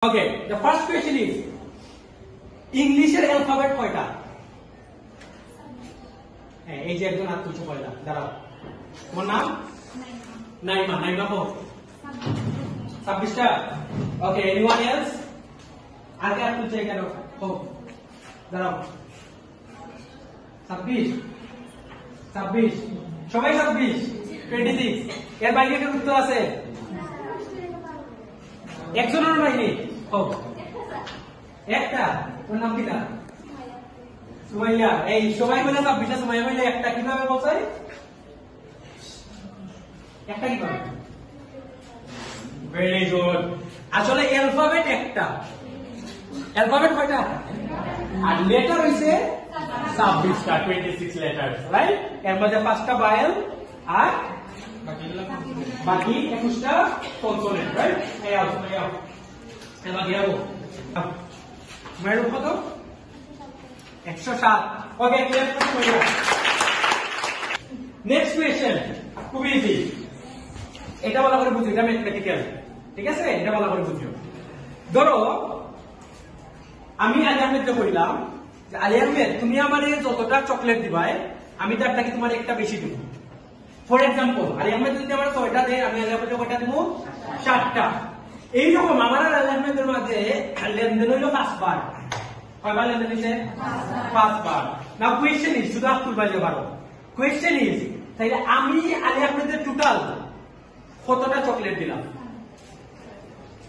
Okay, the first question is English alphabet কয়টা? হ্যাঁ এই যে একজন হাত তুলছে পয়লা দাঁড়াও তোমার নাম নাইমা নাইমা কো 26টা ওকে এনিওয়ান এলস আর কে হাত তুলছে কেন কো দাঁড়াও 26 সবাই 26 26 এর বাইরে কি উত্তর আছে একজনের বাইরে কো একটা ওর নাম কি না সুমাইয়া এই সবাই মিলে 26টা সুমাইয়া মিলে একটা কিভাবে বলছে একটা কিভাবে ভেরি গুড আসলে অ্যালফাবেট একটা অ্যালফাবেট কয়টা আর লেটার হইছে 26টা 26 লেটারস রাইট এর মধ্যে 5টা ভায়েল আর বাকি 21টা কনসোনেন্ট রাইট এই আও এবার গিয়াবো মেরু কত 107 ওকে ক্লিয়ার করতে হলো নেক্সট কোশ্চেন খুব ইজি এটা ভালো করে বুঝো এটা ম্যাথমেটিক্যাল ঠিক আছে এটা ভালো করে বুঝো ধরো আমি আলী আহমেদকে কইলাম যে আলী আহমেদ তুমি আমারে যতটা চকলেট দিবাই আমি তার থেকে তোমার একটা বেশি দেব ফর एग्जांपल আলী আহমেদ যদি আমার 6টা দেয় আমি আলী আহমেদকে কয়টা দেব 7টা এইরকম আমার আর আলী আহমেদের মাঝে লেনদেন হইলো 5 বার কয়বার লেনদেন হইছে 5 বার নাও কোশ্চেন ইজ শুধু আব্দুল ভাই পারো কোশ্চেন ইজ তাইলে আমি আলী আহমেদের টোটাল কতটা চকলেট দিলাম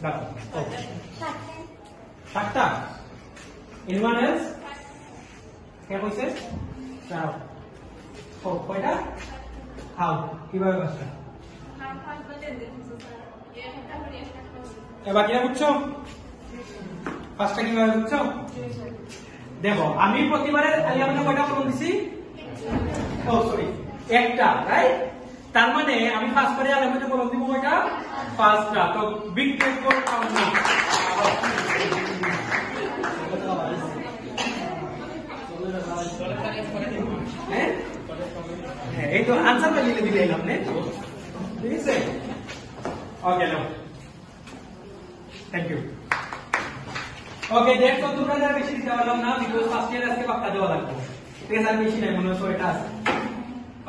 দেখো 7টা এনিওয়ান এলস কে কইছে চাও কয়টা খাও কিভাবে বাসা এবার কি বুঝছো পাঁচটা কিভাবে বুঝছো দেখো আমি প্রতিবারে আলী আহমেদ কয়টা ফোন দিছি ও সরি একটা রাইট তার মানে আমি ফার্স্ট বারে আলী আহমেদ ফোন দিব কয়টা পাঁচটা তো বিগ টেক কোড কাউন্ট না এই তো आंसर में लिख दिया हमने ठीक है okay low thank you okay देखो তোমরা বেশি দিতে পারলাম না বিকজ ফার্স্ট ইয়ার আজকে পাক্কা দেওয়া লাগবে ঠিক আছে আর বেশি নাই মনে হয় এটা আছে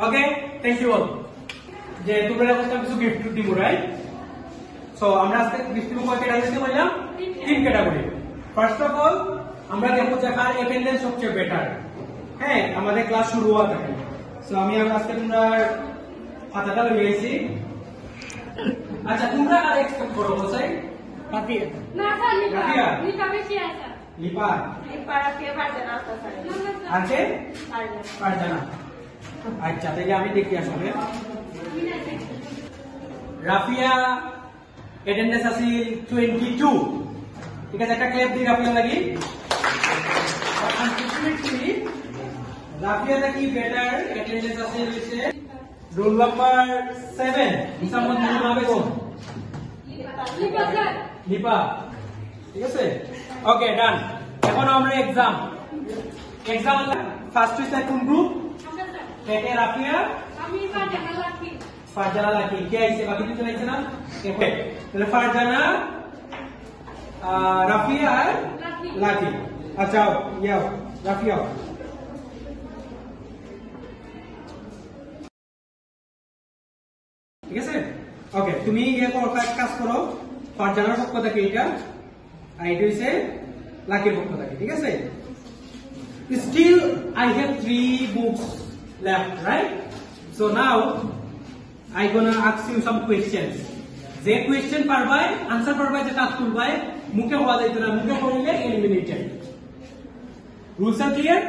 ওকে থ্যাংক ইউ অল যে তোমরা একটা কিছু গিফট দিব রাইট সো আমরা আজকে গিফট দিব কয় ক্যাটাগরিতে বললাম তিন ক্যাটাগরি ফার্স্ট অফ অল আমরা দেখো যে কার অ্যাটেন্ডেন্স সবচেয়ে বেটার হ্যাঁ আমাদের ক্লাস শুরু হওয়া থাকে সো আমি আজকে তোমরা খাতাটা লই আইছি আচ্ছা তোমরা আর এক্সপেক্ট করো বসাই পাপিয়া না স্যার লিপা বেশি আছে লিপা কে পারজানা আছে পারজানা আচ্ছা তাহলে আমি দেখি আসলে রাফিয়া অ্যাটেন্ডেন্স আছে 22 ঠিক আছে একটা ক্ল্যাপ দিই রাফিয়া লাগি আনফরচুনেটলি রাফিয়া কি বেটার অ্যাটেন্ডেন্স আছে হইছে রোল নাম্বার 7 মুসাম্মদ নুরুল বেগম লিপা ঠিক আছে ওকে ডান এখন আমরা এক্সাম ফার্স্ট হইছে কোন গ্রুপ কেটে রাফিয়া আমি ফারজানা লাকি কে আইছে বাকি দুটো আইছে না ওকে তাহলে ফারজানা রাফিয়া আর লাকি আচ্ছা ইয়াও রাফিয়া ঠিক আছে ওকে তুমি ইয়ে করো কাজ করো ফারজানার পক্ষ থেকে এটা আর এটা হইছে লাকির পক্ষ থেকে ঠিক আছে still I have 3 books left right so now I gonna ask you some questions যে কোয়েশ্চেন পারবাই आंसर পারবাই যে টাস্ক করবাই মুখে হওয়া যাইতো না মুখে পড়লে এলিমিনেটেড রুলস আর ক্লিয়ার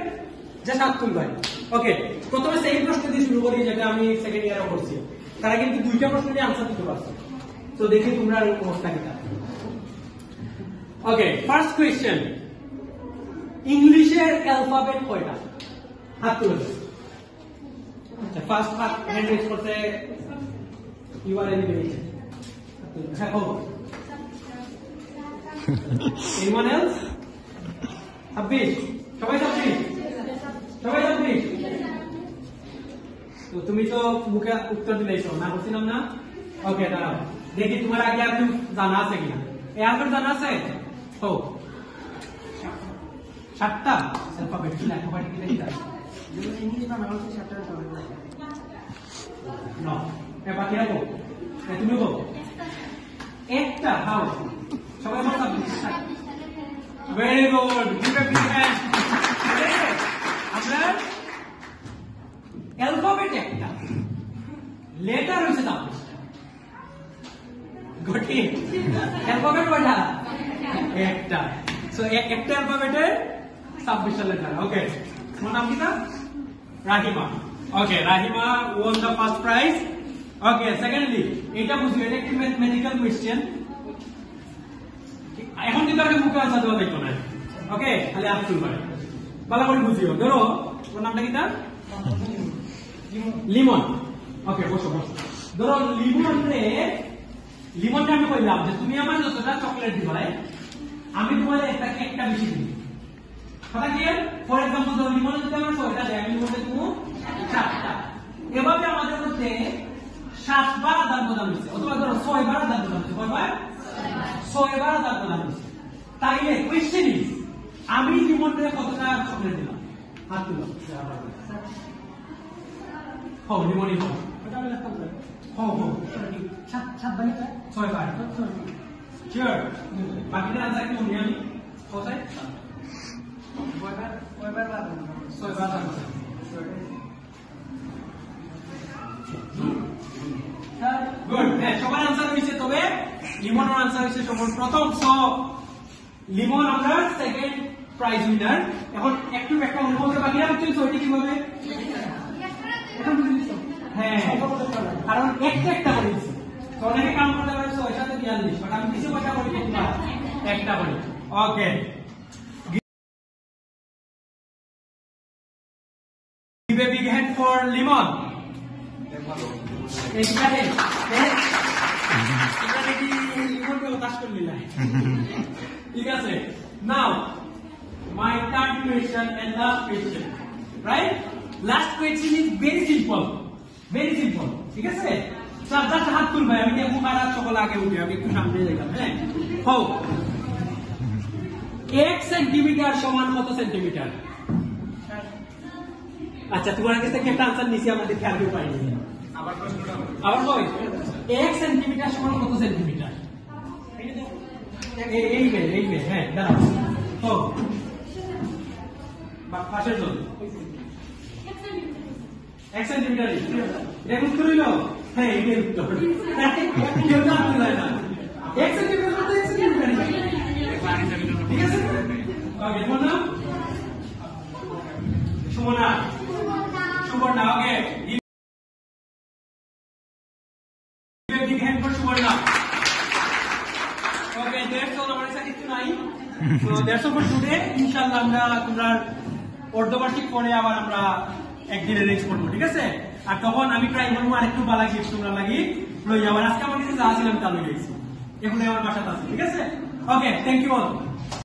যে টাস্ক করবাই ওকে প্রথমে সেই প্রশ্ন দিয়ে শুরু করি যেটা আমি সেকেন্ড ইয়ারে করছি তারা কিন্তু দুইটা প্রশ্নের आंसर দিতে পারছে তো দেখি তোমরা অবস্থা কি ওকে ফার্স্ট কোশ্চেন ইংলিশের অ্যালফাবেট কয়টা হাত তুলে আচ্ছা ফার্স্ট হ্যান্ড রেজ করতে ইউ আর এলিমিনেটেড হ্যাঁ কো এনিওয়ান এলস 26 সবাই 26 তো তুমি তো মুখে উত্তর দিলেছো না বলছিলাম না ওকে দাঁড়াও দেখি তোমার আগে আর জানা আছে কিনা এই আনসার জানা আছে হোক 7টা অ্যালফাবেট কি অ্যালফাবেট কি লিখা ইংলিশ বাংলা হচ্ছে 7টা অ্যালফাবেট না এ বাকি রাখো তুমি বলো একটা হাউ সবাই বলো very good give a big hand আমরা অ্যালফাবেট একটা লেটার হচ্ছে দাও গটি অ্যালফাবেট কয়টা একটা সো একটা অ্যালফাবেটে 26টা লেটার ওকে তোমার নাম কি না Rahima okay Rahima won the first prize okay secondly এটা বুঝিও এটা একটি ম্যাথমেটিক্যাল কোশ্চেন এখন কিন্তু আগে মুখে আনসার দেওয়া দেখো না ওকে খালি আফসুল করে ভালো করে বুঝিও ধরো তোমার নামটা কি না লিমন ওকে বসো বসো ধরো লিমনটা আমি কইলাম যে তুমি আমার যতটা চকলেট দিবা আমি তোমার একটা বেশি দিই কথা কি ফর एग्जांपल ধরো লিমন যদি আমরা 6টা দেই আমি লিমনকে তুমি 7টা এভাবে আমাদের মধ্যে 7 বার আদান প্রদান হচ্ছে অথবা ধরো 6 বার আদান প্রদান হচ্ছে কয়বার 6 বার আদান প্রদান হচ্ছে তাইলে কোশ্চেন ইজ আমি লিমনকে কতটা চকলেট দিলাম হাত তুলো হো লিমনই হো ওটা আমি লিখতাম না হো হো 7 বাই 6 বার শিওর বাকিটা আনসার কি উনি আমি কোথায় কয়বার বার 6 বার আনসার গুড হ্যাঁ সবার আনসার হয়েছে তবে লিমনের আনসার হয়েছে সবার প্রথম সো লিমন আমরা সেকেন্ড প্রাইজ উইনার এখন একটু একটা অনুভব বাকি রাখছেন সইটি কিভাবে এখন বুঝছো হ্যাঁ কারণ একটা করে দিচ্ছি তো অনেকে কাম করতে পারে 6 সাথে 42 বাট আমি কিছু কথা বলি একটা করে ওকে give a big hand for lemon ঠিক আছে now my third question and last question right last question is very simple ঠিক আছে স্যার জাস্ট হাত তুলবে আমি যে মুখ আর সকল আগে উঠে আমি একটু সামনে যাইলাম হ্যাঁ হোক 1 সেন্টিমিটার সমান কত সেন্টিমিটার আচ্ছা তোমার কাছ থেকে একটা আনসার নিছি আমাদের খেয়াল কেউ পাইনি আবার কই 1 সেন্টিমিটার সমান কত সেন্টিমিটার এই মে হ্যাঁ দাঁড়াও হোক পাশের জন 1 সেন্টিমিটার এটা উত্তর হইল হ্যাঁ এটাই উত্তর কেউ জানতে চায় না 1 সেন্টিমিটার কত 1 সেন্টিমিটার ঠিক আছে ওকে তোমার নাম সুমনা সুবর্ণা ওকে big hand for Suvarna okay that's all আমার কাছে কিছু নাই so that's all for today ইনশাআল্লাহ আমরা তোমরা অর্ধবার্ষিক পরে আবার আমরা একদিন অ্যারেঞ্জ করব ঠিক আছে আর তখন আমি ট্রাই করব আরেকটু ভালো গিফট তোমরা লাগি লই যাবার আজকে আমার কাছে যা ছিল আমি তা লই গেছি এখন আমার বাসাতে আছে ঠিক আছে ওকে থ্যাংক ইউ অল